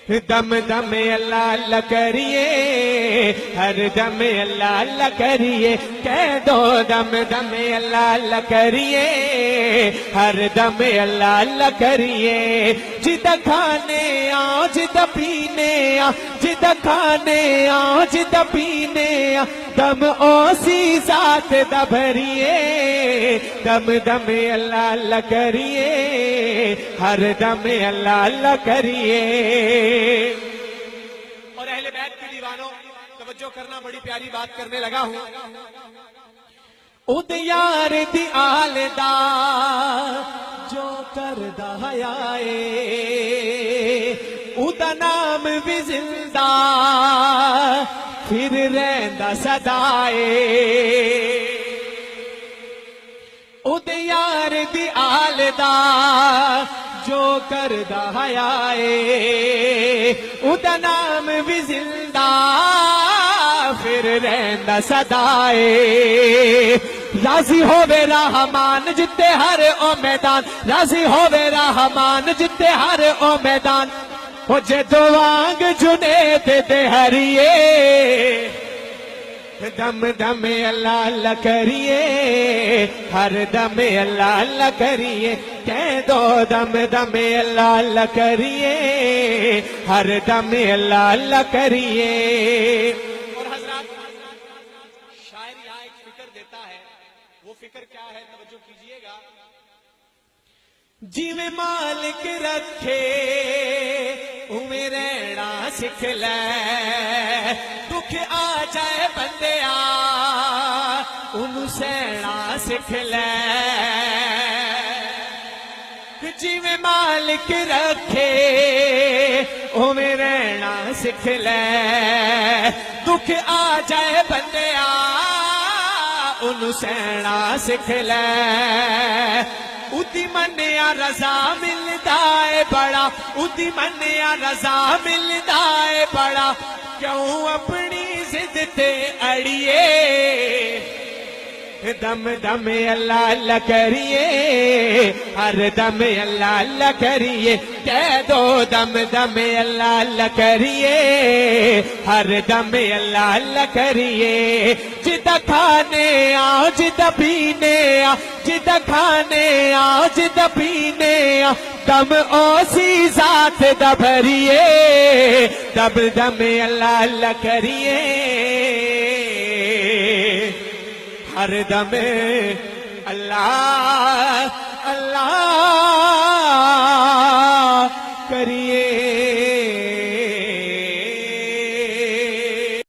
دم دم اللہ اللہ کریے، ہر دم اللہ اللہ کریے، کہہ دو دم دم اللہ اللہ کریے، ہر دم اللہ اللہ کریے، جدہ کھانے آ جدہ پینے آ، جدہ کھانے آ جدہ پینے آ، دم اوسی ذات دا بھریے، دم دم اللہ اللہ کریے، ہر دم اللہ اللہ کریے۔ اور اہل بیت کے دیوانوں توجہ کرنا، بڑی پیاری بات کرنے لگا ہوں۔ اُد یار دی آل دا جو کردہ حیائے، اُدا نام بھی زندہ پھر رہندہ صدائے، اُد یار دی آل دا جو کردہ حیائے، اُدا نام بھی زندہ پھر رہندہ صدائے، راضی ہووے رحمان جتے ہر او میدان، راضی ہووے رحمان جتے ہر او میدان، ہو جے دوانگ جنید دے ہریے، دم دم اللہ اللہ کریے، ہر دم اللہ اللہ کریے، کہہ دو دم دم اللہ اللہ کریے، ہر دم اللہ اللہ کریے۔ اور حضرات، شاعر یہاں ایک فکر دیتا ہے، وہ فکر کیا ہے توجہ کیجئے گا۔ جی میں مالک رکھے اویں رہنا سکھ لے، دکھ آ جائے بندیا انہوں سہنا سکھ لے، جی میں مالک رکھے اویں رہنا سکھ لے، دکھ آ جائے بندیا انہوں سہنا سکھ لے، ادی منیا رضا ملدا ہے بڑا، ادی منیا رضا ملدا ہے بڑا، کیوں اپنی ضد تے اڑیے، دم دم اللہ اللہ کریے، ہر دم اللہ اللہ کریے، کہہ دو دم دم اللہ اللہ کریے، ہر دم اللہ اللہ کریے، جدہ کھانے آ جدہ پینے آ، جدہ کھانے آ جدہ پینے آ، دم اوسی ذات دا بھریے، دم دم اللہ اللہ کریے، ہر دم اللہ اللہ کریے۔